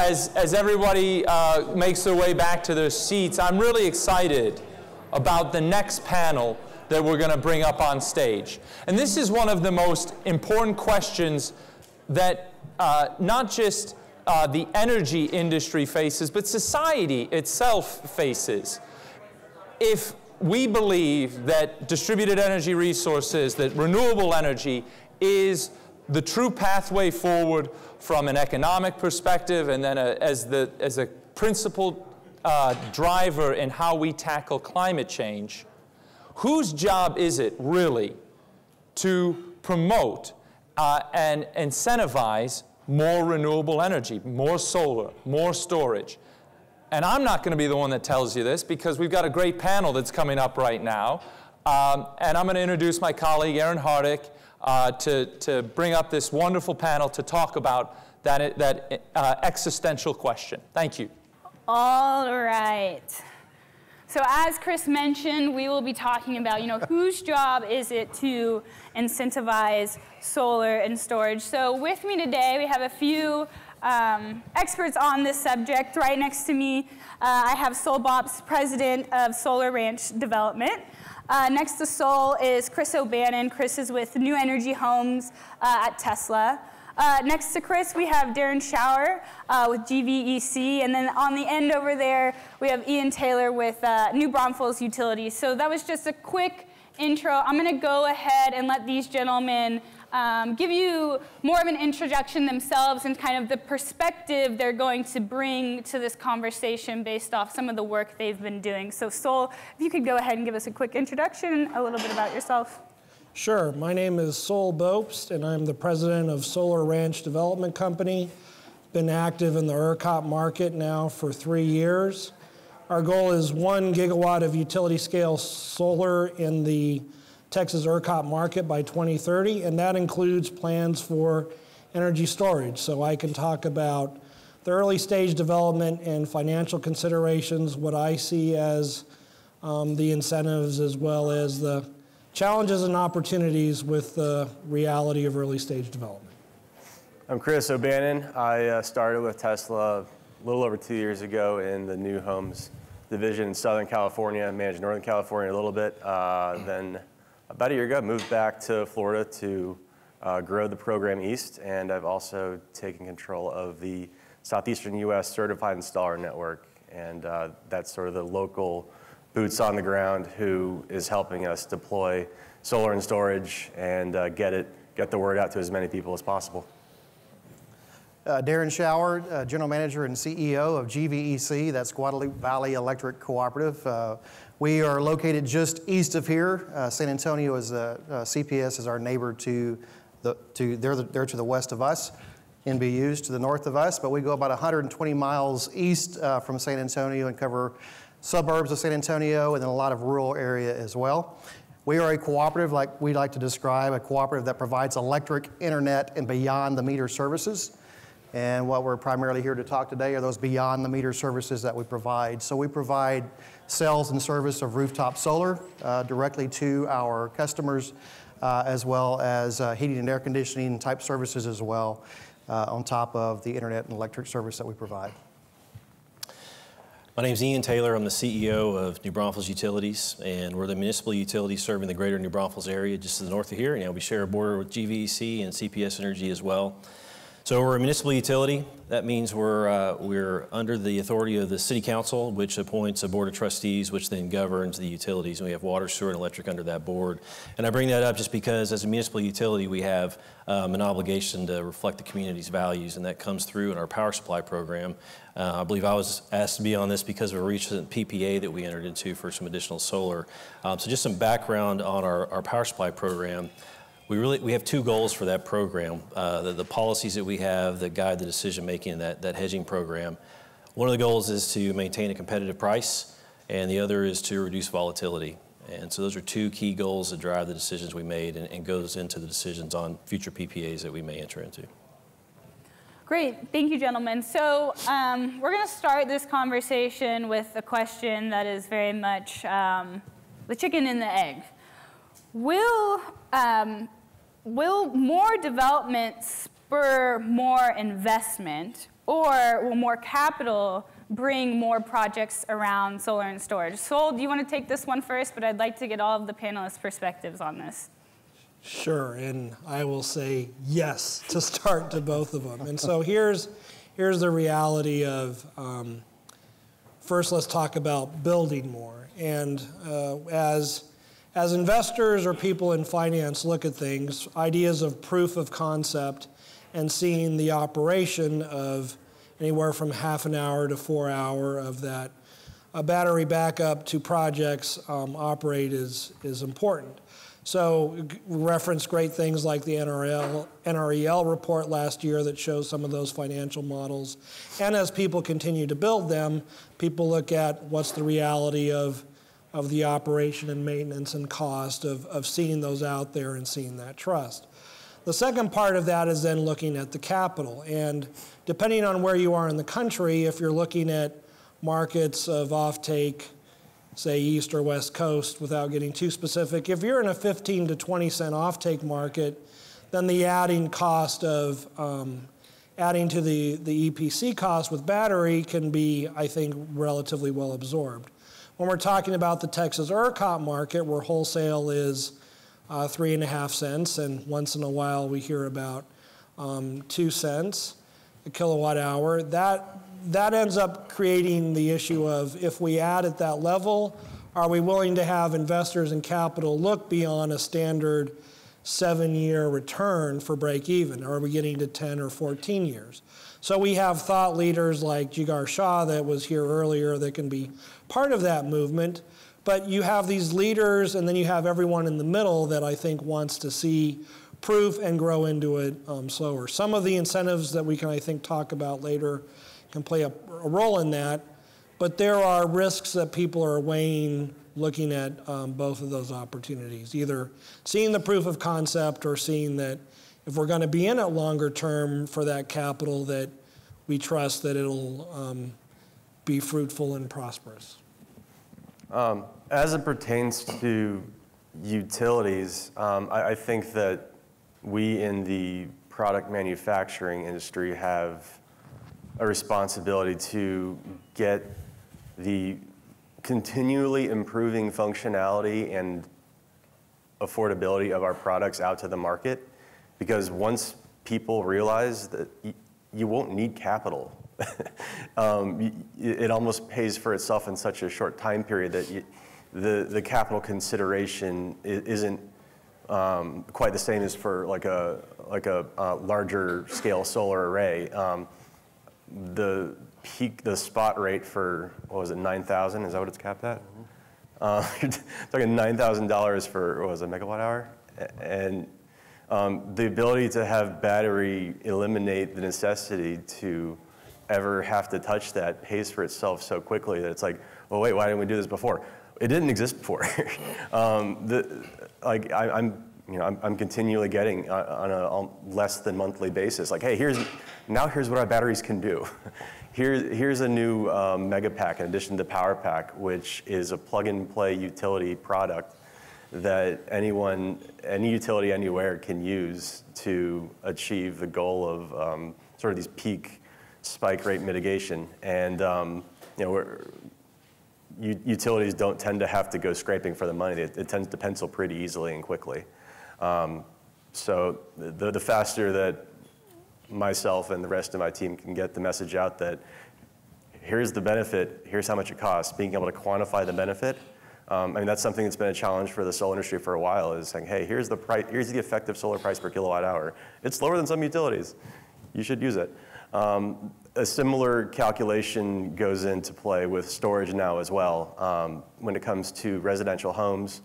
as everybody makes their way back to their seats, I'm really excited about the next panel that we're going to bring up on stage. And this is one of the most important questions that not just the energy industry faces, but society itself faces. If we believe that distributed energy resources, that renewable energy is the true pathway forward from an economic perspective, and then as a principal driver in how we tackle climate change, whose job is it really to promote and incentivize more renewable energy, more solar, more storage? And I'm not going to be the one that tells you this, because we've got a great panel that's coming up right now. And I'm going to introduce my colleague, Aaron Hardick, to bring up this wonderful panel to talk about that existential question. Thank you. All right. So as Chris mentioned, we will be talking about, whose job is it to incentivize solar and storage. So with me today, we have a few experts on this subject. Right next to me, I have Solbop's president of Solar Ranch Development. Next to Sol is Chris O'Bannon. Chris is with New Energy Homes at Tesla. Next to Chris, we have Darren Schauer with GVEC. And then on the end over there, we have Ian Taylor with New Braunfels Utilities. So that was just a quick intro. I'm going to go ahead and let these gentlemen give you more of an introduction themselves and kind of the perspective they're going to bring to this conversation based off some of the work they've been doing. So Sol, if you could go ahead and give us a quick introduction, a little bit about yourself. Sure. My name is Sol Bopst, and I'm the president of Solar Ranch Development Company. Been active in the ERCOT market now for 3 years. Our goal is 1 gigawatt of utility-scale solar in the Texas ERCOT market by 2030, and that includes plans for energy storage. So I can talk about the early stage development and financial considerations, what I see as the incentives, as well as the challenges and opportunities with the reality of early stage development. I'm Chris O'Bannon. I started with Tesla a little over 2 years ago in the New Homes division in Southern California, managed Northern California a little bit. Then about a year ago, I moved back to Florida to grow the program east, and I've also taken control of the Southeastern U.S. Certified Installer Network, and that's sort of the local boots on the ground who is helping us deploy solar and storage and get the word out to as many people as possible. Darren Schauer, General Manager and CEO of GVEC, that's Guadalupe Valley Electric Cooperative. We are located just east of here. San Antonio is CPS is our neighbor they're to the west of us. NBU's to the north of us, but we go about 120 miles east from San Antonio and cover suburbs of San Antonio and then a lot of rural area as well. We are a cooperative, like we like to describe, a cooperative that provides electric, internet, and beyond the meter services. And what we're primarily here to talk today are those beyond the meter services that we provide. So we provide sales and service of rooftop solar directly to our customers, as well as heating and air conditioning type services as well, on top of the internet and electric service that we provide. My name is Ian Taylor. I'm the CEO of New Braunfels Utilities, and we're the municipal utility serving the greater New Braunfels area just to the north of here. And we share a border with GVEC and CPS Energy as well. So we're a municipal utility. That means we're under the authority of the City Council, which appoints a board of trustees, which then governs the utilities. And we have water, sewer, and electric under that board. And I bring that up just because as a municipal utility, we have an obligation to reflect the community's values, and that comes through in our power supply program. I believe I was asked to be on this because of a recent PPA that we entered into for some additional solar. So just some background on our power supply program. We have 2 goals for that program. The policies that we have that guide the decision making in that hedging program. One of the goals is to maintain a competitive price, and the other is to reduce volatility. And so those are 2 key goals that drive the decisions we made and goes into the decisions on future PPAs that we may enter into. Great, thank you, gentlemen. So we're going to start this conversation with a question that is very much the chicken and the egg. Will more development spur more investment, Or will more capital bring more projects around solar and storage? Sol, do you want to take this one first? But I'd like to get all of the panelists' perspectives on this. Sure, and I will say yes to start to both of them. And so here's the reality of, first let's talk about building more. And as investors or people in finance look at things, ideas of proof of concept and seeing the operation of anywhere from half an hour to 4 hours of that battery backup to projects operate is important. So reference great things like the NREL report last year that shows some of those financial models. And as people continue to build them, people look at what's the reality of the operation and maintenance and cost of seeing those out there and seeing that trust. The second part of that is then looking at the capital. And depending on where you are in the country, if you're looking at markets of offtake, say East or West Coast, without getting too specific, if you're in a 15 to 20 cent offtake market, then the adding cost of adding to the EPC cost with battery can be, I think, relatively well absorbed. When we're talking about the Texas ERCOT market, where wholesale is 3.5 cents, and once in a while we hear about 2 cents a kilowatt hour, that ends up creating the issue of, if we add at that level, are we willing to have investors and capital look beyond a standard 7-year return for break even? Or are we getting to 10 or 14 years? So we have thought leaders like Jigar Shah that was here earlier that can be part of that movement. But you have these leaders, and then you have everyone in the middle that I think wants to see proof and grow into it slower. Some of the incentives that we can, I think, talk about later can play a role in that. But there are risks that people are weighing looking at both of those opportunities, either seeing the proof of concept or seeing that if we're going to be in it longer term for that capital, that we trust that it'll be fruitful and prosperous. As it pertains to utilities, I think that we in the product manufacturing industry have a responsibility to get the continually improving functionality and affordability of our products out to the market, because once people realize that you won't need capital, it almost pays for itself in such a short time period that the capital consideration isn't quite the same as for like a larger scale solar array. The spot rate for, what was it, 9,000? Is that what it's capped at? It's like $9,000 for, what was it, megawatt hour? And the ability to have battery eliminate the necessity to ever have to touch that pays for itself so quickly that it's like, well, wait, why didn't we do this before? It didn't exist before. I'm continually getting on a less than monthly basis, like, hey, here's what our batteries can do. Here's a new mega pack in addition to power pack, which is a plug and play utility product that any utility anywhere can use to achieve the goal of sort of these peak spike rate mitigation. And utilities don't tend to have to go scraping for the money. It tends to pencil pretty easily and quickly. So the faster that myself and the rest of my team can get the message out that here's the benefit, here's how much it costs, being able to quantify the benefit. I mean, that's something that's been a challenge for the solar industry for a while, is saying, hey, here's the effective solar price per kilowatt hour. It's lower than some utilities. You should use it. A similar calculation goes into play with storage now as well. When it comes to residential homes,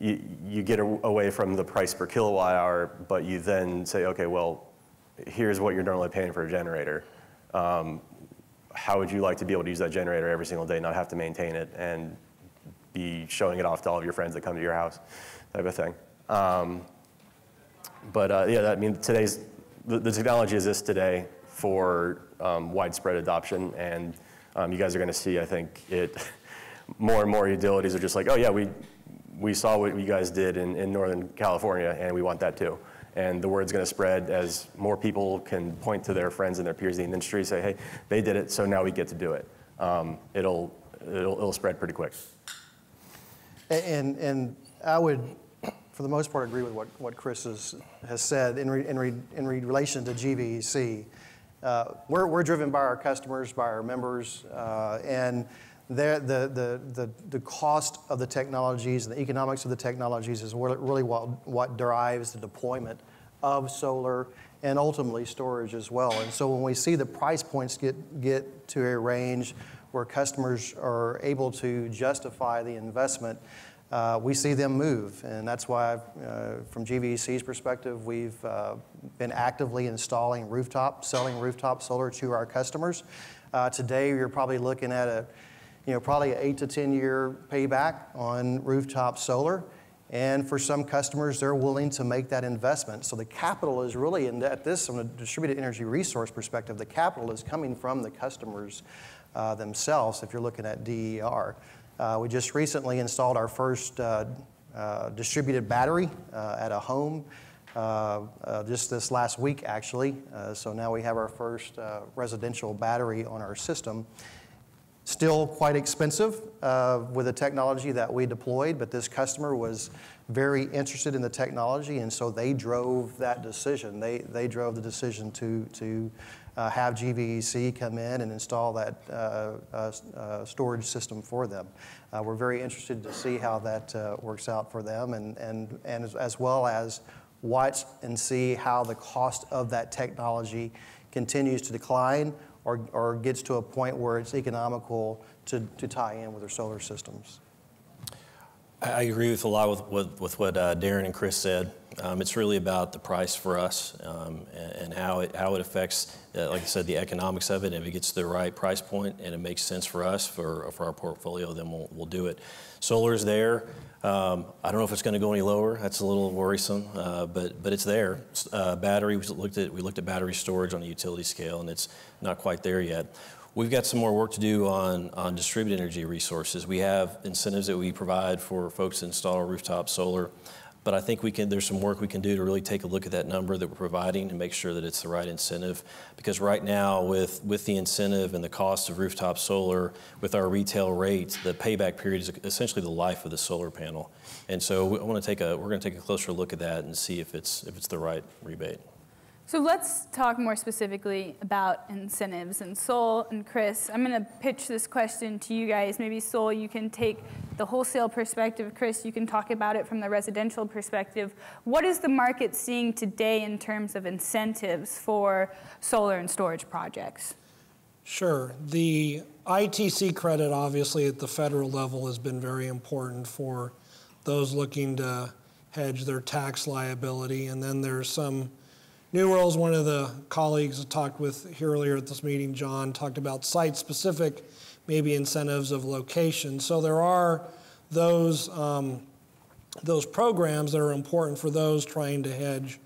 you get away from the price per kilowatt hour, but you then say, okay, well, here's what you're normally paying for a generator. How would you like to be able to use that generator every single day, not have to maintain it, and be showing it off to all of your friends that come to your house, type of thing. Yeah, I mean, the technology exists today for widespread adoption, and you guys are going to see, I think, more and more utilities are just like, oh yeah, we saw what you guys did in Northern California, and we want that too. And the word's going to spread as more people can point to their friends and their peers in the industry, say, hey, they did it, so now we get to do it. It'll spread pretty quick. And I would, for the most part, agree with what Chris has said in relation to GVEC. We're driven by our customers, by our members, and the cost of the technologies and the economics of the technologies is really what drives the deployment of solar and ultimately storage as well. And so when we see the price points get to a range where customers are able to justify the investment, we see them move. And that's why, from GVEC's perspective, we've been actively selling rooftop solar to our customers. Today, you're probably looking at probably an 8 to 10 year payback on rooftop solar. And for some customers, they're willing to make that investment. So the capital is really, from a distributed energy resource perspective, the capital is coming from the customers themselves if you're looking at DER. We just recently installed our first distributed battery at a home just this last week, actually. So now we have our first residential battery on our system. Still quite expensive with the technology that we deployed, but this customer was very interested in the technology, and so they drove that decision. They drove the decision to have GVEC come in and install that storage system for them. We're very interested to see how that works out for them, and as well as watch and see how the cost of that technology continues to decline or gets to a point where it's economical to tie in with their solar systems. I agree with a lot with what Darren and Chris said. It's really about the price for us and how it affects, like I said, the economics of it. And if it gets to the right price point and it makes sense for us, for our portfolio, then we'll do it. Solar's there. I don't know if it's going to go any lower. That's a little worrisome, but it's there. Battery, we looked at battery storage on a utility scale, and it's not quite there yet. We've got some more work to do on distributed energy resources. We have incentives that we provide for folks to install rooftop solar, but I think there's some work we can do to really take a look at that number that we're providing and make sure that it's the right incentive. Because right now, with the incentive and the cost of rooftop solar, with our retail rates, the payback period is essentially the life of the solar panel. And so we're going to take a closer look at that and see if it's the right rebate. So let's talk more specifically about incentives. And Sol and Chris, I'm going to pitch this question to you guys. Maybe Sol, you can take the wholesale perspective. Chris, you can talk about it from the residential perspective. What is the market seeing today in terms of incentives for solar and storage projects? Sure. The ITC credit, obviously, at the federal level has been very important for those looking to hedge their tax liability. And then there's some new rules. One of the colleagues I talked with here earlier at this meeting, John, talked about site-specific, maybe incentives of location. So there are those programs that are important for those trying to hedge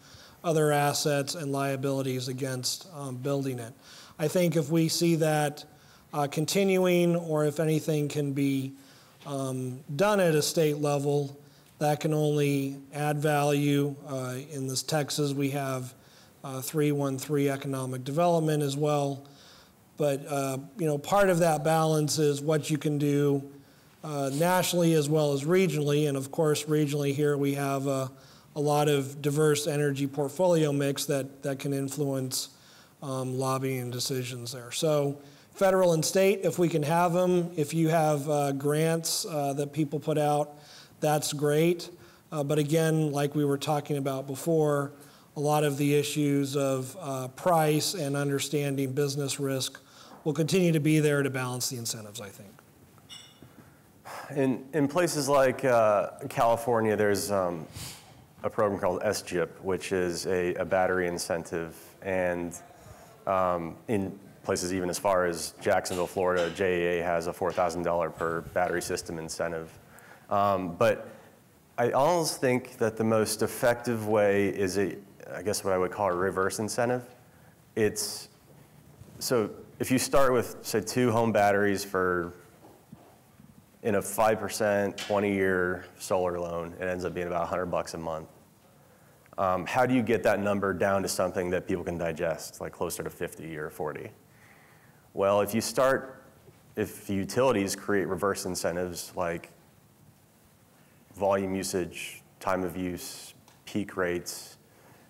other assets and liabilities against building it. I think if we see that continuing, or if anything can be done at a state level, that can only add value. In this Texas, we have 313 economic development as well. But part of that balance is what you can do nationally as well as regionally. And of course, regionally here we have a lot of diverse energy portfolio mix that can influence lobbying decisions there. So federal and state, if we can have them, if you have grants that people put out, that's great. But again, like we were talking about before, a lot of the issues of price and understanding business risk will continue to be there to balance the incentives, I think. In places like California, there's a program called SGIP, which is a battery incentive. And in places even as far as Jacksonville, Florida, JEA has a $4,000 per battery system incentive. But I almost think that the most effective way is I guess what I would call a reverse incentive. So if you start with, say, 2 home batteries in a 5%, 20-year solar loan, it ends up being about $100 a month. How do you get that number down to something that people can digest, like closer to 50 or 40? Well, if utilities create reverse incentives like volume usage, time of use, peak rates,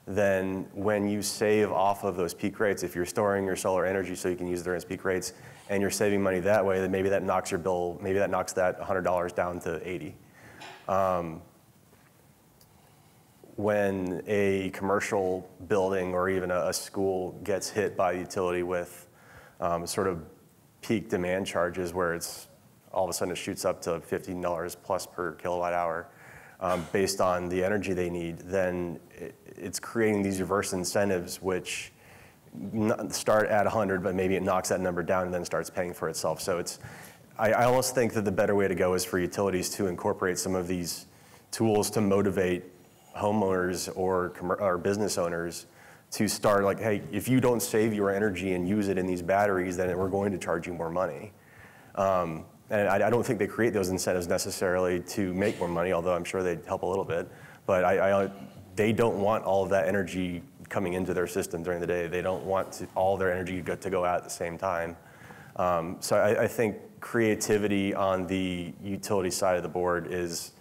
then when you save off of those peak rates, if you're storing your solar energy so you can use it during peak rates, and you're saving money that way, then maybe that knocks your bill, maybe that knocks that $100 down to 80. When a commercial building or even a school gets hit by utility with sort of peak demand charges where it's all of a sudden it shoots up to $15 plus per kilowatt hour based on the energy they need, then it's creating these reverse incentives which start at 100, but maybe it knocks that number down and then starts paying for itself. So I almost think that the better way to go is for utilities to incorporate some of these tools to motivate homeowners or business owners to start like, hey, if you don't save your energy and use it in these batteries, then we're going to charge you more money. And I don't think they create those incentives necessarily to make more money, although I'm sure they'd help a little bit. But they don't want all of that energy coming into their system during the day. They don't want all their energy to go out at the same time. So I think creativity on the utility side of the board is,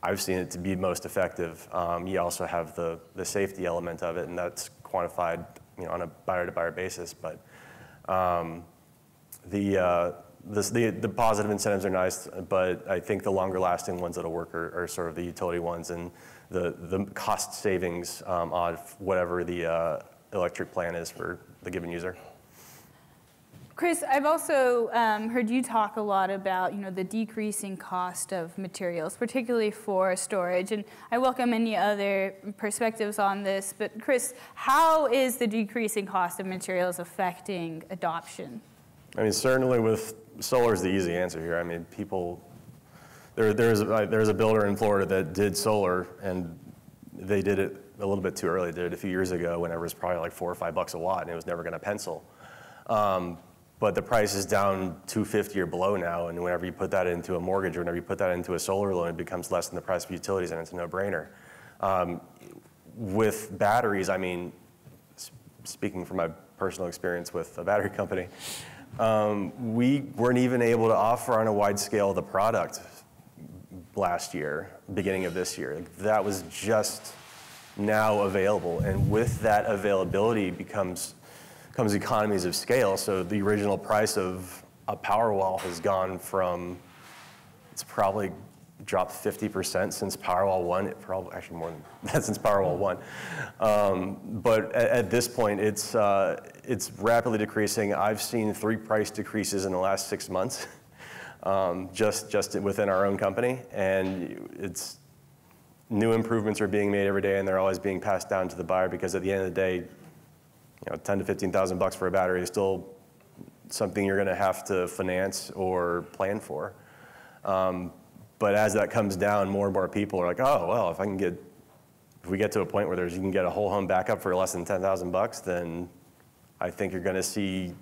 I've seen it to be most effective. You also have the safety element of it, and that's quantified, on a buyer-to-buyer basis. But the positive incentives are nice, but I think the longer-lasting ones that'll work are sort of the utility ones and the cost savings on whatever the electric plan is for the given user. Chris, I've also heard you talk a lot about the decreasing cost of materials, particularly for storage, and I welcome any other perspectives on this. But Chris, how is the decreasing cost of materials affecting adoption? I mean, certainly with solar is the easy answer here. I mean, there's a builder in Florida that did solar, and they did it a little bit too early. They did it a few years ago when it was probably like $4 or $5 a watt, and it was never going to pencil. But the price is down $250 or below now, and whenever you put that into a mortgage or whenever you put that into a solar loan, it becomes less than the price of utilities, and it's a no-brainer. With batteries, I mean, speaking from my personal experience with a battery company, we weren't even able to offer on a wide scale the product last year, beginning of this year. That was just now available, and with that availability comes economies of scale. So the original price of a Powerwall has gone from, it's probably dropped 50% since Powerwall 1. It probably, actually more than that since Powerwall 1. But at this point, it's rapidly decreasing. I've seen 3 price decreases in the last 6 months, just within our own company. And it's new improvements are being made every day, and they're always being passed down to the buyer, because at the end of the day, $10,000 to $15,000 for a battery is still something you're going to have to finance or plan for. But as that comes down, more and more people are like, oh, well, if we get to a point where you can get a whole home backup for less than $10,000, then I think you're going to see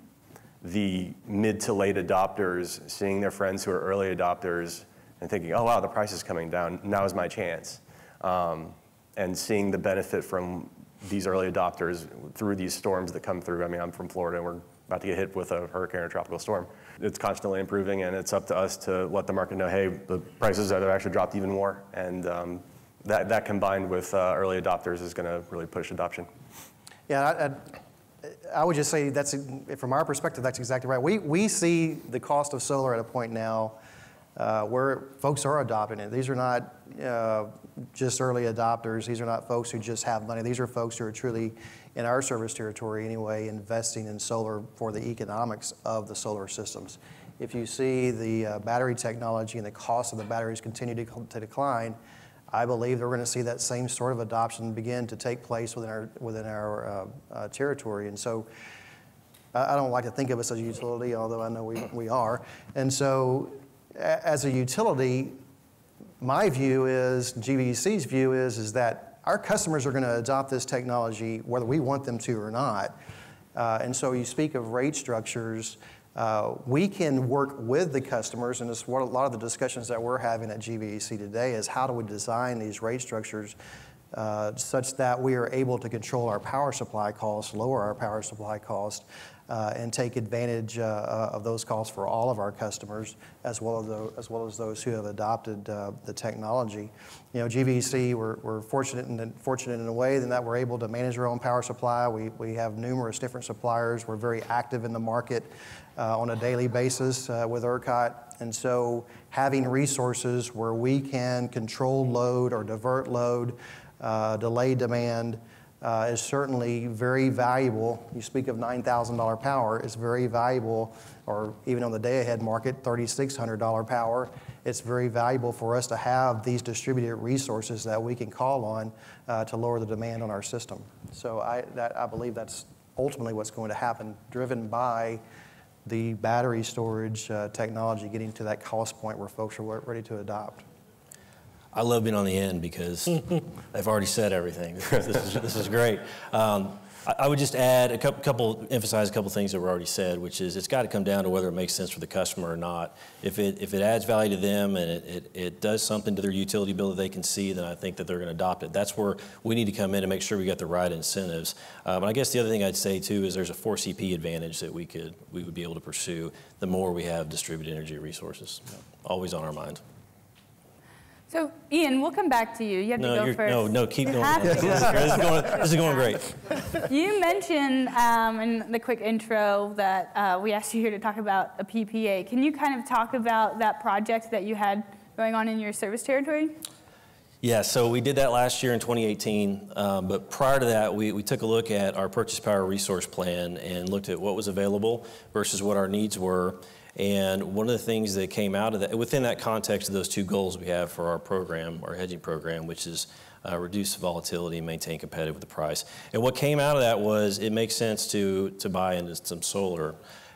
the mid to late adopters seeing their friends who are early adopters and thinking, oh, wow, the price is coming down. Now is my chance. And seeing the benefit from these early adopters through these storms that come through. I mean, I'm from Florida, and we're about to get hit with a hurricane or tropical storm. It's constantly improving, and it's up to us to let the market know, hey, the prices have actually dropped even more. And that combined with early adopters is going to really push adoption. Yeah, I would just say from our perspective, that's exactly right. We see the cost of solar at a point now where folks are adopting it. These are not just early adopters. These are not folks who just have money. These are folks who are truly, in our service territory anyway, investing in solar for the economics of the solar systems. If you see the battery technology and the cost of the batteries continue to decline, I believe we're going to see that same sort of adoption begin to take place within our territory. And so I don't like to think of us as a utility, although I know we are. And so as a utility, my view is, GVEC's view is that our customers are going to adopt this technology whether we want them to or not. And so you speak of rate structures. We can work with the customers, and it's what a lot of the discussions that we're having at GVEC today is how do we design these rate structures such that we are able to control our power supply costs, lower our power supply cost, and take advantage of those costs for all of our customers, as well as those who have adopted the technology. You know, GVEC, we're fortunate in a way in that we're able to manage our own power supply. We have numerous different suppliers. We're very active in the market on a daily basis with ERCOT. And so having resources where we can control load or divert load, delay demand, is certainly very valuable. You speak of $9,000 power, it's very valuable, or even on the day-ahead market, $3,600 power. It's very valuable for us to have these distributed resources that we can call on to lower the demand on our system. So I believe that's ultimately what's going to happen, driven by the battery storage technology getting to that cost point where folks are ready to adopt. I love being on the end because they've already said everything. This is great. I would just add emphasize a couple things that were already said, which is it's got to come down to whether it makes sense for the customer or not. If it adds value to them and it does something to their utility bill that they can see, then I think that they're going to adopt it. That's where we need to come in and make sure we got the right incentives. But I guess the other thing I'd say too is there's a 4CP advantage that we would be able to pursue the more we have distributed energy resources. Always on our mind. So, Ian, we'll come back to you. You have to go first. No, keep going. This is going great. You mentioned in the quick intro that we asked you here to talk about a PPA. Can you kind of talk about that project that you had going on in your service territory? Yeah, so we did that last year in 2018, but prior to that, we took a look at our purchase power resource plan and looked at what was available versus what our needs were. And one of the things that came out of that, within that context of those two goals we have for our program, our hedging program, which is reduce volatility and maintain competitive with the price. And what came out of that was it makes sense to buy into some solar.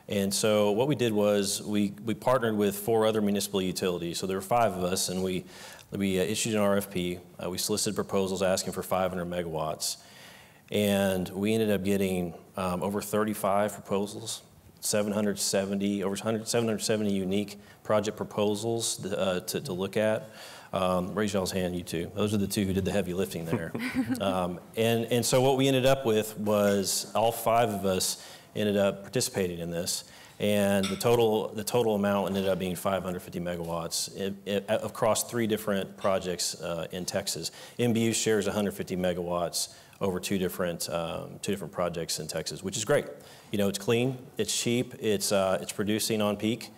And so what we did was we partnered with 4 other municipal utilities. So there were 5 of us, and we issued an RFP. We solicited proposals asking for 500 megawatts. And we ended up getting over 35 proposals. 770 unique project proposals to look at. Raise y'all's hand, you two. Those are the 2 who did the heavy lifting there. And so what we ended up with was all 5 of us ended up participating in this, and the total amount ended up being 550 megawatts across 3 different projects in Texas. MBU shares 150 megawatts over 2 different projects in Texas, which is great. You know, it's clean, it's cheap, it's producing on peak,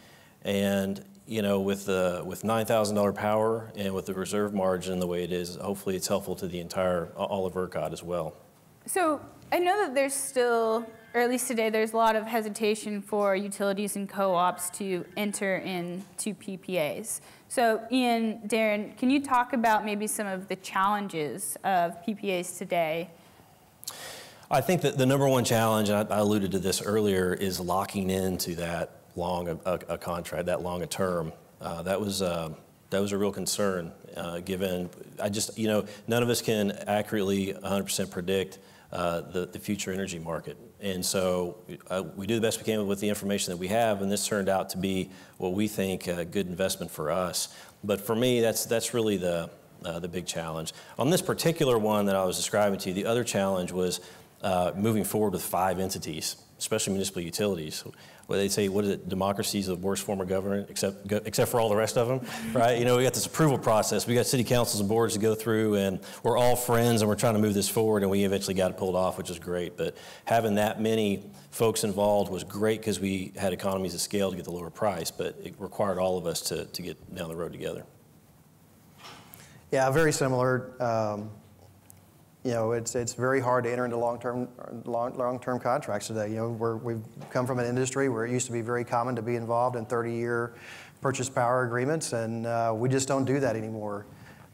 and you know, with $9,000 power and with the reserve margin the way it is, hopefully it's helpful to the entire all of ERCOT as well. So I know that there's still, or at least today, there's a lot of hesitation for utilities and co-ops to enter into PPAs. So Ian, Darren, can you talk about maybe some of the challenges of PPAs today? I think that the number one challenge, and I alluded to this earlier, is locking into that long a contract, that long a term. That was a real concern, given none of us can accurately 100% predict the future energy market. And so we do the best we can with the information that we have, and this turned out to be what we think a good investment for us. But for me, that's really the big challenge. On this particular one that I was describing to you, the other challenge was moving forward with 5 entities, especially municipal utilities, where they say, what is it, democracy is the worst form of government, except for all the rest of them, right? You know, we got this approval process. We got city councils and boards to go through, and we're all friends, and we're trying to move this forward, and we eventually got it pulled off, which is great. But having that many folks involved was great because we had economies of scale to get the lower price, but it required all of us to get down the road together. Yeah, very similar. You know, it's very hard to enter into long-term contracts today. You know, we've come from an industry where it used to be very common to be involved in 30-year purchase power agreements, and we just don't do that anymore.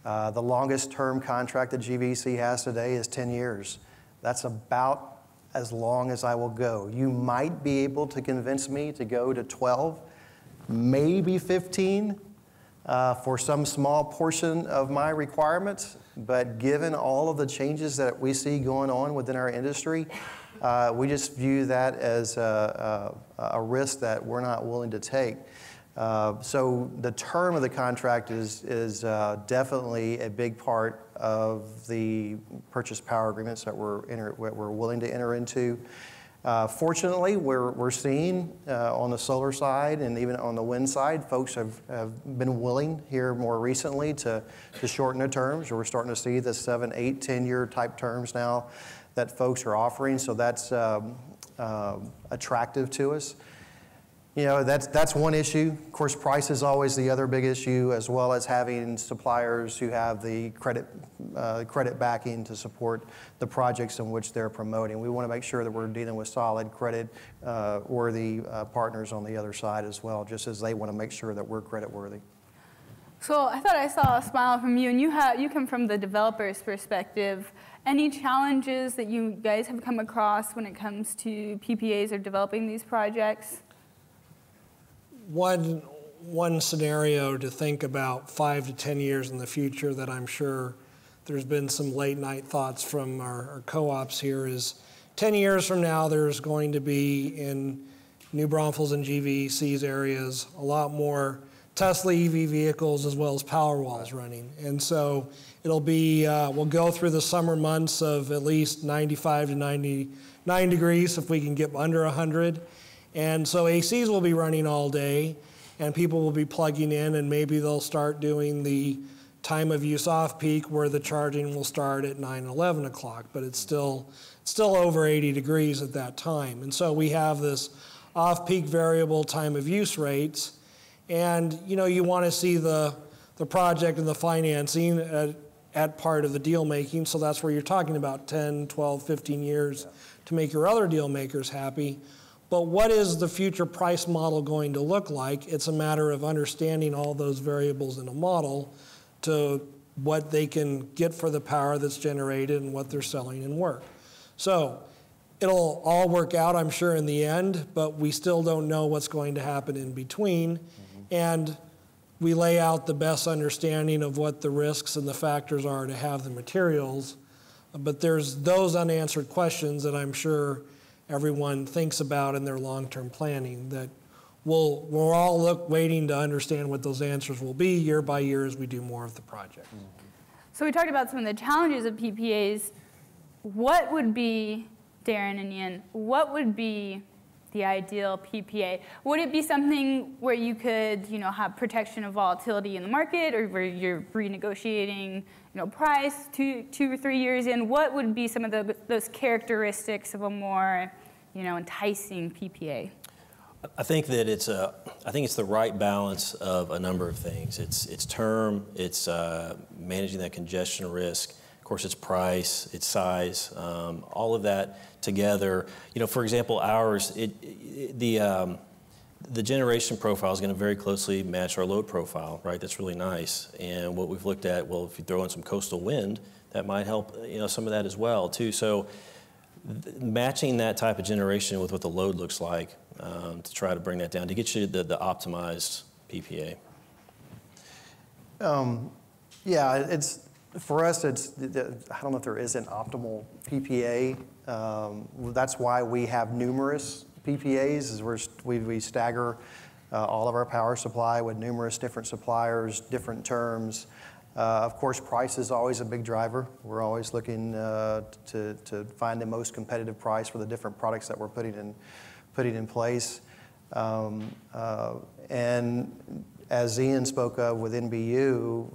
The longest term contract that GVEC has today is 10 years. That's about as long as I will go. You might be able to convince me to go to 12, maybe 15 for some small portion of my requirements. But given all of the changes that we see going on within our industry, we just view that as a risk that we're not willing to take. So the term of the contract is definitely a big part of the purchase power agreements that we're willing to enter into. Fortunately, we're seeing on the solar side and even on the wind side, folks have been willing here more recently to shorten the terms. We're starting to see the 7, 8, 10-year type terms now that folks are offering, so that's attractive to us. You know, that's one issue. Of course, price is always the other big issue, as well as having suppliers who have the credit backing to support the projects in which they're promoting. We want to make sure that we're dealing with solid credit worthy partners on the other side as well, just as they want to make sure that we're credit worthy. So I thought I saw a smile from you, and you come from the developer's perspective. Any challenges that you guys have come across when it comes to PPAs or developing these projects? One scenario to think about 5 to 10 years in the future that I'm sure there's been some late night thoughts from our co-ops here is 10 years from now there's going to be in New Braunfels and GVEC's areas a lot more Tesla EV vehicles as well as Powerwalls running. And so it'll be, we'll go through the summer months of at least 95 to 99 degrees if we can get under 100. And so ACs will be running all day, and people will be plugging in, and maybe they'll start doing the time of use off-peak where the charging will start at 9, 11 o'clock, but it's still over 80 degrees at that time. And so we have this off-peak variable time of use rates, and you want to see the project and the financing at part of the deal making, so that's where you're talking about 10, 12, 15 years to make your other deal makers happy. But what is the future price model going to look like? It's a matter of understanding all those variables in a model to what they can get for the power that's generated and what they're selling in work. So it'll all work out, I'm sure, in the end, but we still don't know what's going to happen in between. And we lay out the best understanding of what the risks and the factors are to have the materials. But there's those unanswered questions that I'm sure everyone thinks about in their long-term planning that we're all waiting to understand what those answers will be year by year as we do more of the project. So we talked about some of the challenges of PPAs. What would be, Darren and Ian, what would be the ideal PPA? Would it be something where you could, have protection of volatility in the market, or where you're renegotiating, price 2 or 3 years in? What would be some of those characteristics of a more, enticing PPA? I think that it's the right balance of a number of things. It's term, it's managing that congestion risk. Of course, it's price, it's size, all of that together. For example, ours, the generation profile is going to very closely match our load profile, right? That's really nice. And what we've looked at, well, if you throw in some coastal wind, that might help, some of that as well, too. So matching that type of generation with what the load looks like to try to bring that down to get you the optimized PPA. For us, I don't know if there is an optimal PPA. That's why we have numerous PPAs, is we stagger all of our power supply with numerous different suppliers, different terms. Of course, price is always a big driver. We're always looking to find the most competitive price for the different products that we're putting in place. And as Ian spoke of with NBU,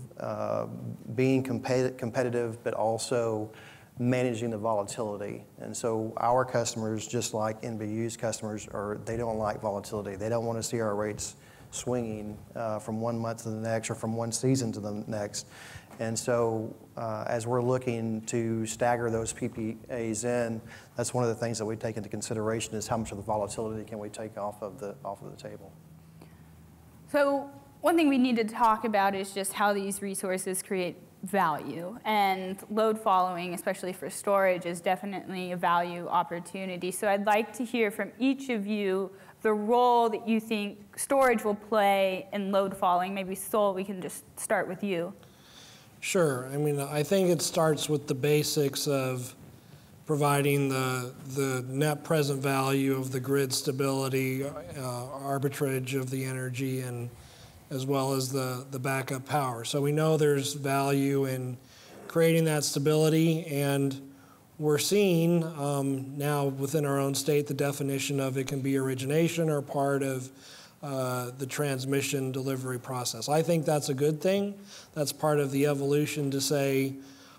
being competitive, but also managing the volatility. And so our customers, just like NBU's customers, they don't like volatility. They don't want to see our rates swinging from one month to the next or from one season to the next. And so as we're looking to stagger those PPAs in, that's one of the things that we take into consideration is how much of the volatility can we take off of the table. So one thing we need to talk about is just how these resources create value. And load following, especially for storage, is definitely a value opportunity. So I'd like to hear from each of you the role that you think storage will play in load following. Maybe Sol, we can just start with you. Sure. I think it starts with the basics of providing the net present value of the grid stability, arbitrage of the energy, and as well as the backup power. So we know there's value in creating that stability, and we're seeing now within our own state the definition of it can be origination or part of the transmission delivery process. I think that's a good thing. That's part of the evolution to say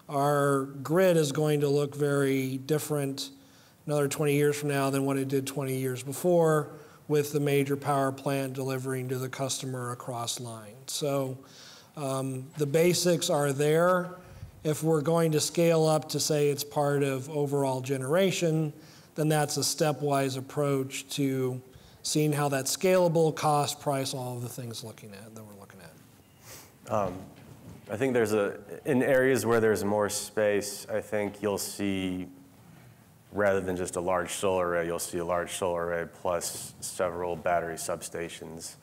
our grid is going to look very different another 20 years from now than what it did 20 years before, with the major power plant delivering to the customer across lines. So the basics are there. If we're going to scale up to say it's part of overall generation, then that's a stepwise approach to seeing how that's scalable, cost, price, all of the things that we're looking at. I think in areas where there's more space, I think you'll see, rather than just a large solar array, you'll see a large solar array plus several battery substations.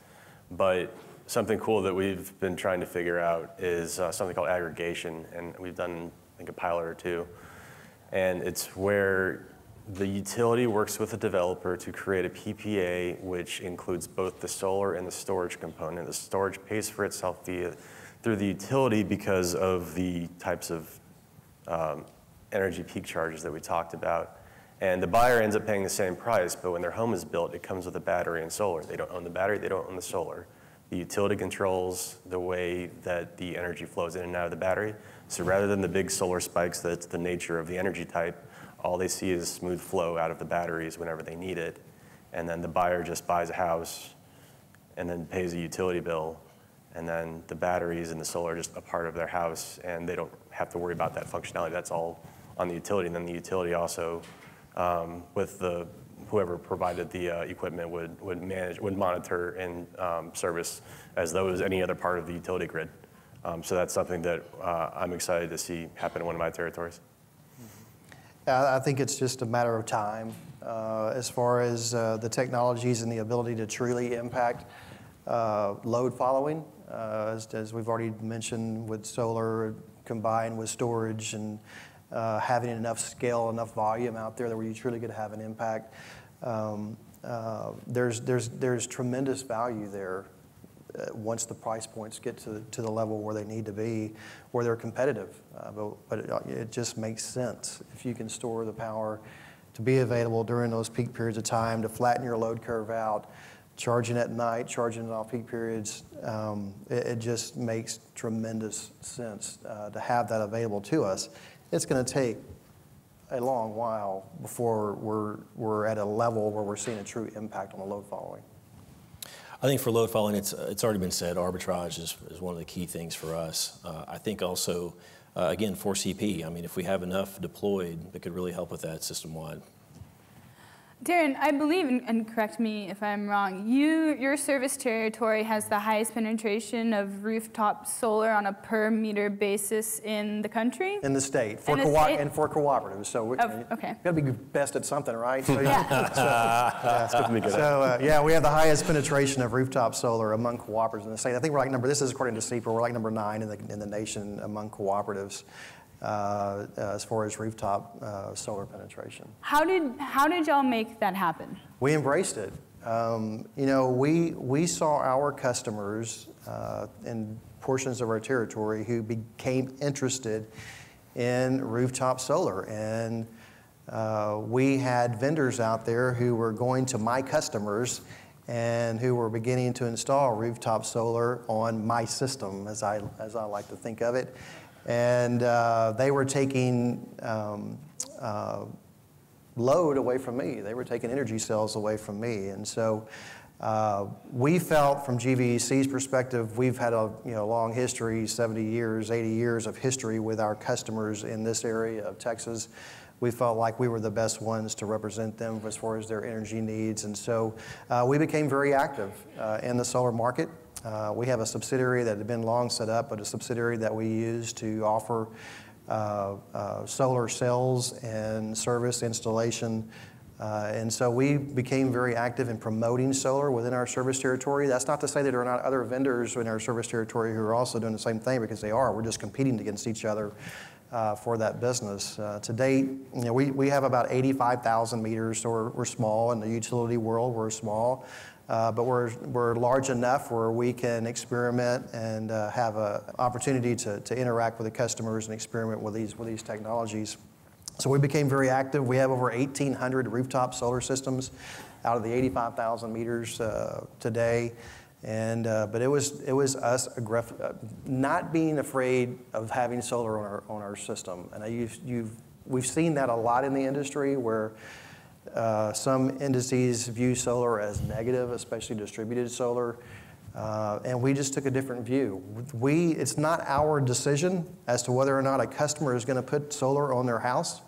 But something cool that we've been trying to figure out is something called aggregation, and we've done, I think, a pilot or two. And it's where the utility works with a developer to create a PPA, which includes both the solar and the storage component. The storage pays for itself through the utility because of the types of energy peak charges that we talked about. And the buyer ends up paying the same price, but when their home is built, it comes with a battery and solar. They don't own the battery, they don't own the solar. The utility controls the way that the energy flows in and out of the battery. So rather than the big solar spikes, that's the nature of the energy type, all they see is smooth flow out of the batteries whenever they need it. And then the buyer just buys a house and then pays a utility bill. And then the batteries and the solar are just a part of their house, and they don't have to worry about that functionality. That's all on the utility. And then the utility also, with whoever provided the equipment, would monitor and service as though it was any other part of the utility grid. So that's something that I'm excited to see happen in one of my territories. I think it's just a matter of time as far as the technologies and the ability to truly impact load following, as we've already mentioned, with solar combined with storage and having enough scale, enough volume out there that where you truly could have an impact. There's tremendous value there once the price points get to the level where they need to be, where they're competitive. But it just makes sense if you can store the power to be available during those peak periods of time, to flatten your load curve out, charging at night, charging in off-peak periods. It just makes tremendous sense to have that available to us. It's going to take a long while before we're at a level where we're seeing a true impact on the load following. I think for load following, it's already been said, arbitrage is one of the key things for us. I think also, again, for CP, I mean, if we have enough deployed, that could really help with that system-wide. Darren, I believe, and correct me if I'm wrong, your service territory has the highest penetration of rooftop solar on a per meter basis in the country? In the state, for cooperatives. So okay. You've got to be best at something, right? So, Yeah. We have the highest penetration of rooftop solar among cooperatives in the state. I think we're like this is according to CEPA, we're like number 9 in the nation among cooperatives. As far as rooftop solar penetration. How did y'all make that happen? We embraced it. We saw our customers in portions of our territory who became interested in rooftop solar, and we had vendors out there who were going to my customers and who were beginning to install rooftop solar on my system, as I like to think of it. And they were taking load away from me. They were taking energy cells away from me. And so we felt from GVEC's perspective, we've had a long history, 70 years, 80 years of history with our customers in this area of Texas. We felt like we were the best ones to represent them as far as their energy needs. And so we became very active in the solar market. We have a subsidiary that had been long set up, but a subsidiary that we use to offer solar cells and service installation. And so we became very active in promoting solar within our service territory. That's not to say that there are not other vendors in our service territory who are also doing the same thing, because they are. We're just competing against each other for that business. To date, we have about 85,000 meters, so we're small. In the utility world, we're small. But we're large enough where we can experiment and have an opportunity to interact with the customers and experiment with these technologies. So we became very active. We have over 1,800 rooftop solar systems out of the 85,000 meters today. And but it was us not being afraid of having solar on our system. And we've seen that a lot in the industry where some indices view solar as negative, especially distributed solar, and we just took a different view. It's not our decision as to whether or not a customer is going to put solar on their house.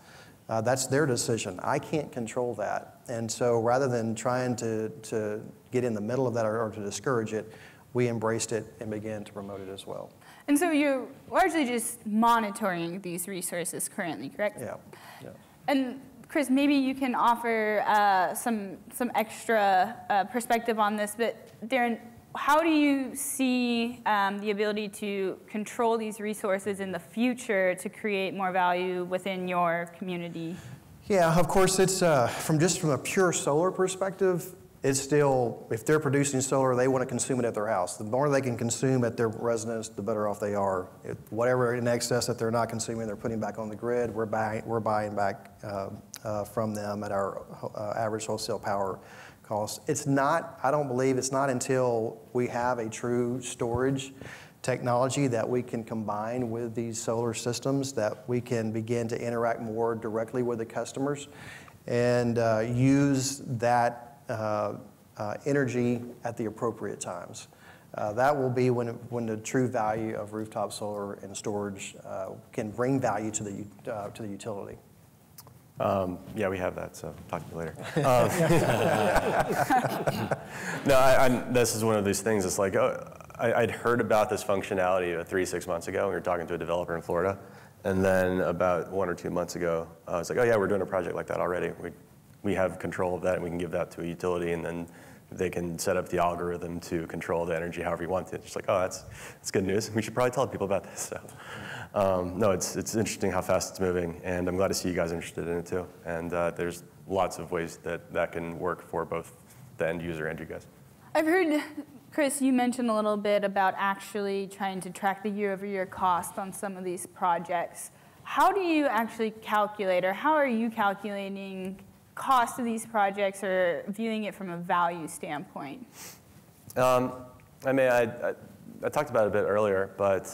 That's their decision. I can't control that. And so rather than trying to get in the middle of that or to discourage it, we embraced it and began to promote it as well. And so you're largely just monitoring these resources currently, correct? Yeah. And Chris, maybe you can offer some extra perspective on this, but Darren, how do you see the ability to control these resources in the future to create more value within your community? Yeah, of course, it's from a pure solar perspective, it's still, if they're producing solar, they want to consume it at their house. The more they can consume at their residence, the better off they are. Whatever in excess that they're not consuming, they're putting back on the grid. We're buying back from them at our average wholesale power cost. I don't believe it's not until we have a true storage technology that we can combine with these solar systems that we can begin to interact more directly with the customers and use that energy at the appropriate times. That will be when the true value of rooftop solar and storage can bring value to the utility. Yeah, we have that, so talk to you later. No, this is one of these things. It's like, I'd heard about this functionality 3-6 months ago. We were talking to a developer in Florida. And then about 1 or 2 months ago, I was like, oh yeah, we're doing a project like that already. We have control of that, and we can give that to a utility, and then they can set up the algorithm to control the energy however you want it. It's like, oh, that's good news. We should probably tell people about this. So, no, it's interesting how fast it's moving, and I'm glad to see you guys interested in it too. And there's lots of ways that can work for both the end user and you guys. I've heard, Chris, you mentioned a little bit about actually trying to track the year-over-year cost on some of these projects. How do you actually calculate, or how are you calculating cost of these projects or viewing it from a value standpoint? I mean, I talked about it a bit earlier, but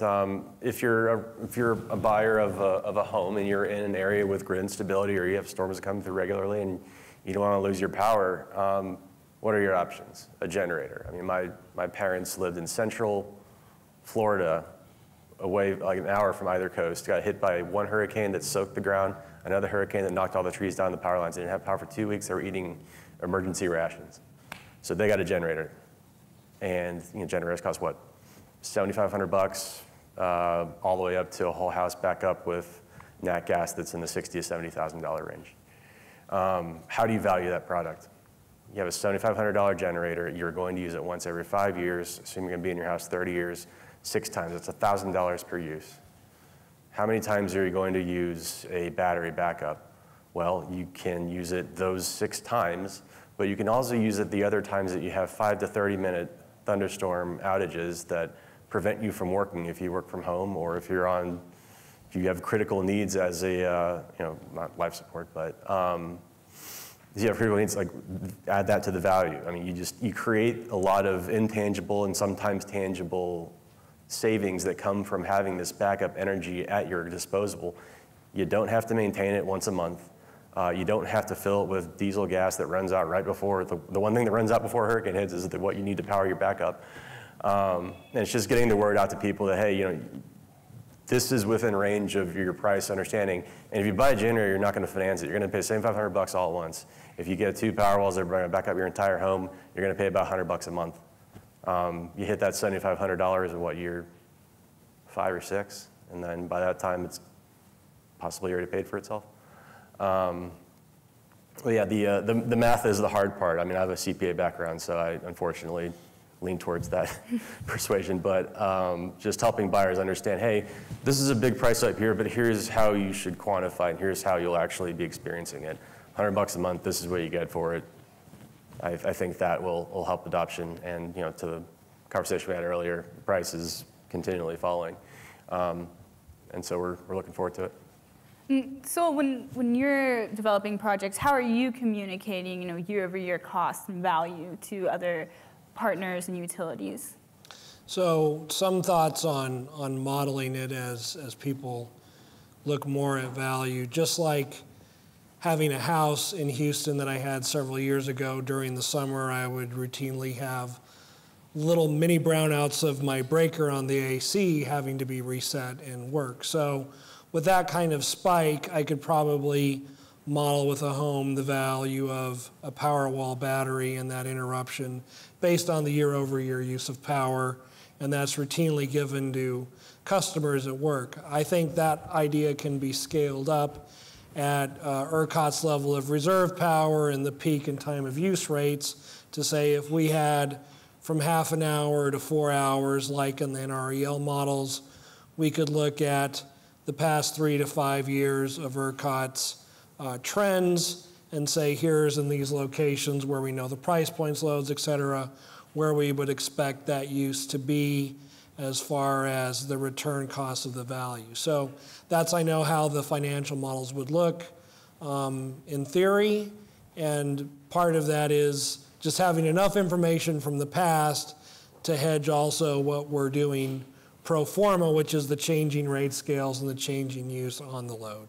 if you're a buyer of a home and you're in an area with grid instability or you have storms coming through regularly and you don't want to lose your power, what are your options? A generator. I mean, my parents lived in central Florida, away like an hour from either coast, got hit by one hurricane that soaked the ground, another hurricane that knocked all the trees down the power lines. They didn't have power for 2 weeks. They were eating emergency rations. So they got a generator. And generators cost what? $7,500 all the way up to a whole house back up with nat gas that's in the $60,000 to $70,000 range. How do you value that product? You have a $7,500 generator. You're going to use it once every 5 years. Assume you're going to be in your house 30 years, 6 times. That's $1,000 per use. How many times are you going to use a battery backup? Well, you can use it those 6 times, but you can also use it the other times that you have 5 to 30-minute thunderstorm outages that prevent you from working if you work from home, or if you have critical needs as a, not life support, but if you have critical needs, like add that to the value. I mean, you create a lot of intangible and sometimes tangible savings that come from having this backup energy at your disposal. You don't have to maintain it once a month. You don't have to fill it with diesel gas that runs out right before, the one thing that runs out before a hurricane hits is what you need to power your backup. And it's just getting the word out to people that, hey, this is within range of your price understanding. And if you buy a generator, you're not going to finance it. You're going to pay $7,500 all at once. If you get 2 Powerwalls that are going to back up your entire home, you're going to pay about $100 a month. You hit that $7,500 in what, year 5 or 6? And then by that time, it's possibly already paid for itself. Well, yeah, the math is the hard part. I mean, I have a CPA background, so I unfortunately lean towards that persuasion, but just helping buyers understand, hey, this is a big price up here, but here's how you should quantify, and here's how you'll actually be experiencing it. $100 a month, this is what you get for it. I think that will help adoption, and to the conversation we had earlier, the price is continually falling. And so we're looking forward to it. So when you're developing projects, how are you communicating, year-over-year cost and value to other partners and utilities? So some thoughts on modeling it as people look more at value. Just like having a house in Houston that I had several years ago, during the summer I would routinely have little mini brownouts of my breaker on the AC having to be reset and work. So with that kind of spike, I could probably model with a home the value of a Powerwall battery and that interruption based on the year-over-year use of power, and that's routinely given to customers at work. I think that idea can be scaled up at ERCOT's level of reserve power and the peak and time of use rates to say if we had from half an hour to 4 hours, like in the NREL models, we could look at the past 3 to 5 years of ERCOT's trends and say, here's in these locations where we know the price points, loads, et cetera, where we would expect that use to be as far as the return cost of the value. So that's, I know, how the financial models would look in theory, and part of that is just having enough information from the past to hedge also what we're doing pro forma, which is the changing rate scales and the changing use on the load.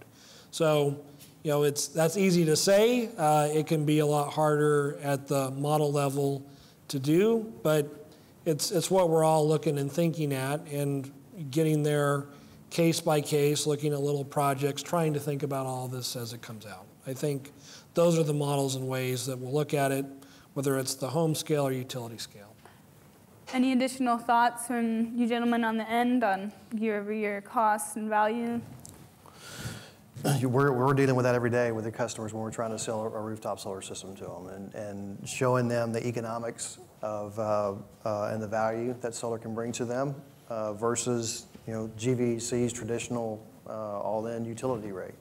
So, that's easy to say. It can be a lot harder at the model level to do, but it's what we're all looking and thinking at, and getting there case by case, looking at little projects, trying to think about all this as it comes out. I think those are the models and ways that we'll look at it, whether it's the home scale or utility scale. Any additional thoughts from you gentlemen on the end on year-over-year costs and value? We're dealing with that every day with the customers when we're trying to sell a rooftop solar system to them, and showing them the economics of and the value that solar can bring to them versus GVEC's traditional all-in utility rate.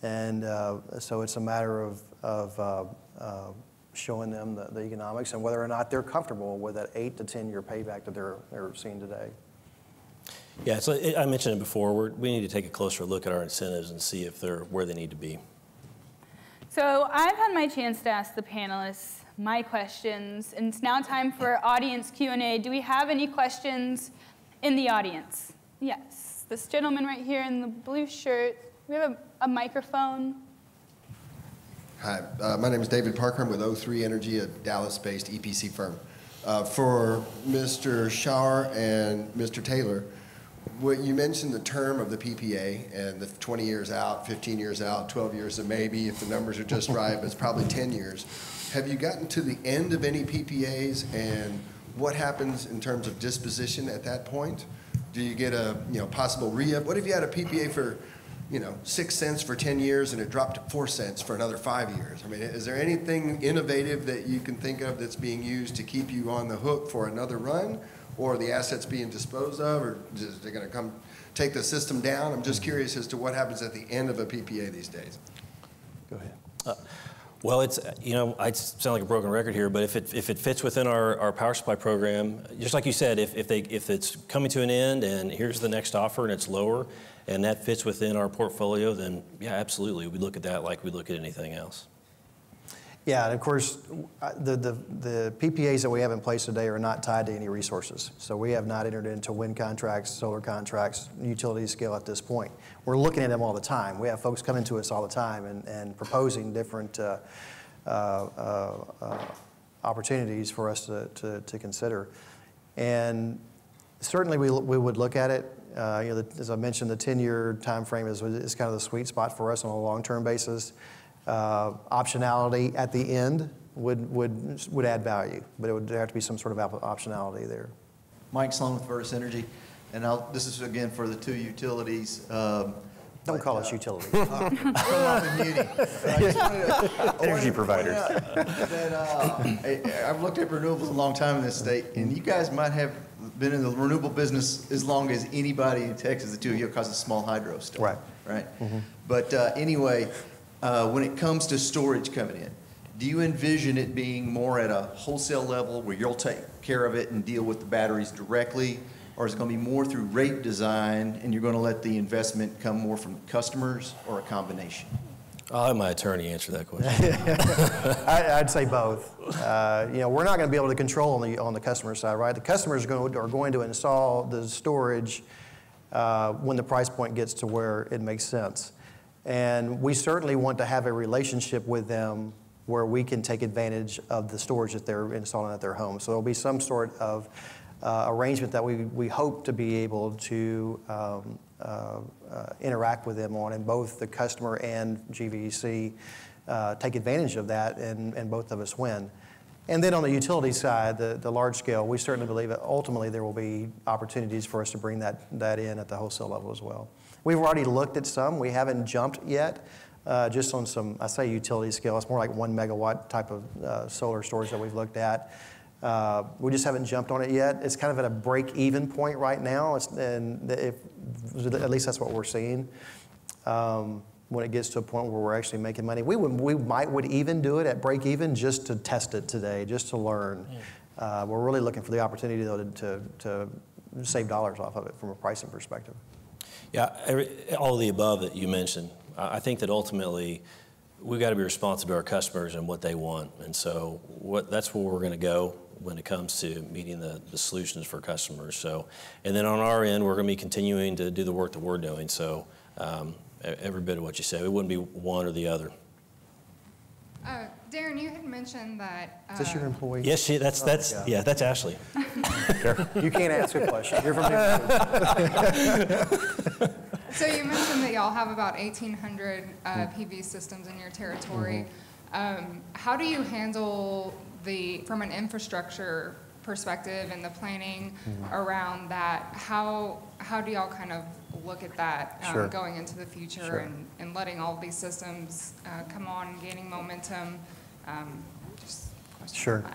And so it's a matter of showing them the economics and whether or not they're comfortable with that 8 to 10 year payback that they're seeing today. Yeah, so I mentioned it before. We need to take a closer look at our incentives and see if they're where they need to be. So I've had my chance to ask the panelists my questions, and it's now time for audience Q&A. Do we have any questions in the audience? Yes, this gentleman right here in the blue shirt. We have a microphone. Hi, my name is David Parker. I'm with O3 Energy, a Dallas-based EPC firm. For Mr. Schauer and Mr. Taylor, what you mentioned the term of the PPA and the 20 years out, 15 years out, 12 years, and maybe if the numbers are just right, but it's probably 10 years. Have you gotten to the end of any PPAs, and what happens in terms of disposition at that point? Do you get a possible re-up? What if you had a PPA for 6 cents for 10 years and it dropped to 4 cents for another 5 years? I mean, is there anything innovative that you can think of that's being used to keep you on the hook for another run? Or are the assets being disposed of, or they're going to come take the system down? I'm just curious as to what happens at the end of a PPA these days. Go ahead. Well, it's, I sound like a broken record here, but if it fits within our power supply program, just like you said, if it's coming to an end and here's the next offer and it's lower, and that fits within our portfolio, then yeah, absolutely, we look at that like we look at anything else. Yeah, and of course, the PPAs that we have in place today are not tied to any resources. So we have not entered into wind contracts, solar contracts, utility scale at this point. We're looking at them all the time. We have folks coming to us all the time and proposing different opportunities for us to consider. And certainly we would look at it. As I mentioned, the 10-year time frame is kind of the sweet spot for us on a long-term basis. Optionality at the end would add value, but it would have to be some sort of optionality there. Mike Sloan with Vertus Energy, and this is again for the two utilities. Don't call us utility. Energy providers. I've looked at renewables a long time in this state, and you guys might have been in the renewable business as long as anybody in Texas, the two of you, because of small hydro stuff. Right. Right. But anyway, when it comes to storage coming in, do you envision it being more at a wholesale level where you'll take care of it and deal with the batteries directly? Or is it going to be more through rate design and you're going to let the investment come more from customers, or a combination? I'll have my attorney answer that question. I'd say both. We're not going to be able to control on the customer side, right? The customers are going to install the storage when the price point gets to where it makes sense. And we certainly want to have a relationship with them where we can take advantage of the storage that they're installing at their home. So there'll be some sort of arrangement that we hope to be able to interact with them on, and both the customer and GVEC take advantage of that, and both of us win. And then on the utility side, the large scale, we certainly believe that ultimately there will be opportunities for us to bring that in at the wholesale level as well. We've already looked at some. We haven't jumped yet, just on some, I say utility scale, it's more like 1 megawatt type of solar storage that we've looked at. We just haven't jumped on it yet. It's kind of at a break-even point right now, at least that's what we're seeing. When it gets to a point where we're actually making money, we would even do it at break-even just to test it today, just to learn. We're really looking for the opportunity, though, to save dollars off of it from a pricing perspective. Yeah, all of the above that you mentioned. I think that ultimately we've got to be responsive to our customers and what they want, and so that's where we're going to go when it comes to meeting the solutions for customers. So, and then on our end, we're going to be continuing to do the work that we're doing. So, every bit of what you said, it wouldn't be one or the other. Darren, you had mentioned that. Is this your employee? Yes, that's Ashley. You can't ask a question. You're from the So you mentioned that y'all have about 1,800 PV systems in your territory. How do you handle from an infrastructure perspective and the planning around that? How do y'all kind of look at that going into the future and letting all these systems come on and gaining momentum? Just a question on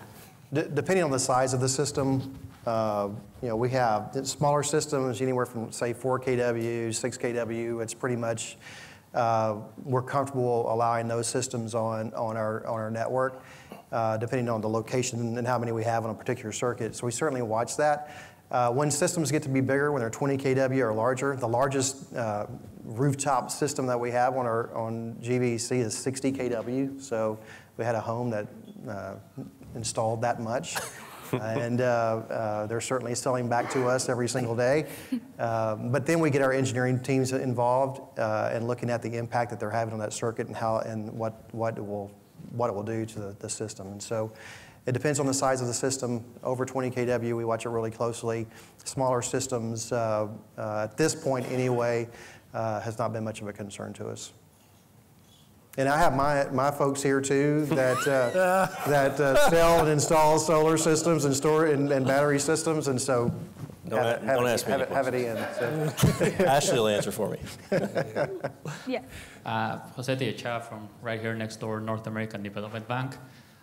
that. Depending on the size of the system, we have smaller systems anywhere from, say, 4 kW, 6 kW. It's pretty much, we're comfortable allowing those systems on our network, depending on the location and how many we have on a particular circuit. So we certainly watch that. When systems get to be bigger, when they're 20 kW or larger, the largest rooftop system that we have on GVEC is 60 kW. So we had a home that installed that much. And they're certainly selling back to us every single day. But then we get our engineering teams involved and looking at the impact that they're having on that circuit and what it will do to the system. And so it depends on the size of the system. Over 20 kW, we watch it really closely. Smaller systems, at this point anyway, has not been much of a concern to us. And I have my folks here too that sell and install solar systems and store and battery systems, and so don't ask me any have it in. So. Ashley will answer for me. Yeah. Jose Diachá from right here next door, North American Development Bank.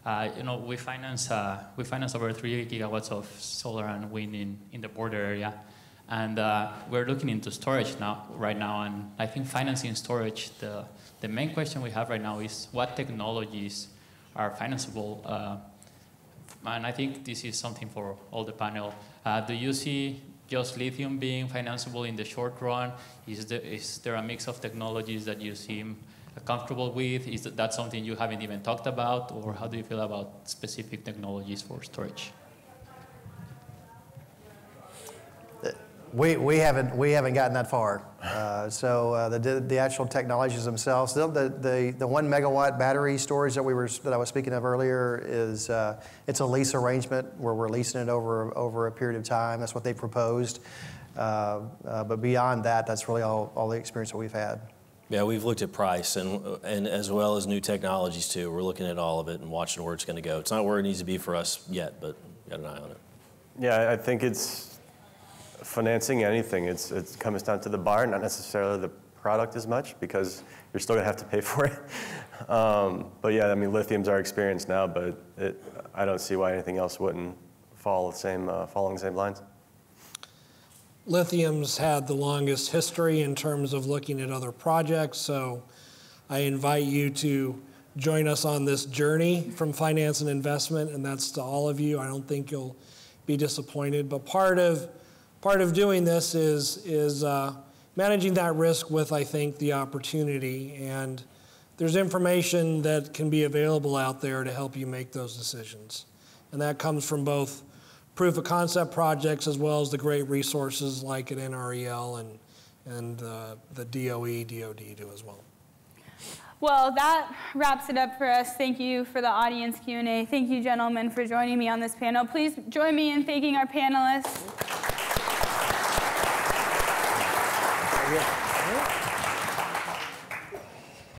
We finance over 3 gigawatts of solar and wind in the border area, and we're looking into storage right now. And I think financing storage, the main question we have right now is what technologies are financeable. And I think this is something for all the panel. Do you see just lithium being financeable in the short run? Is there a mix of technologies that you seem comfortable with? Is that something you haven't even talked about? Or how do you feel about specific technologies for storage? We haven't gotten that far. So the actual technologies themselves, the 1 megawatt battery storage that I was speaking of earlier is it's a lease arrangement where we're leasing it over a period of time. That's what they proposed. But beyond that, that's really all the experience that we've had. Yeah, we've looked at price and as well as new technologies too. We're looking at all of it and watching where it's going to go. It's not where it needs to be for us yet, but got an eye on it. Yeah, I think it's financing anything. It comes down to the buyer, not necessarily product as much because you're still gonna have to pay for it. But yeah, I mean, lithium's our experience now, but I don't see why anything else wouldn't follow along the same lines. Lithium's had the longest history in terms of looking at other projects, so I invite you to join us on this journey from finance and investment, and that's to all of you. I don't think you'll be disappointed, but part of doing this is managing that risk with, I think, the opportunity, and there's information that can be available out there to help you make those decisions, and that comes from both proof of concept projects as well as the great resources like at NREL and the DOE, DOD do as well. Well, that wraps it up for us. Thank you for the audience Q&A. Thank you, gentlemen, for joining me on this panel. Please join me in thanking our panelists.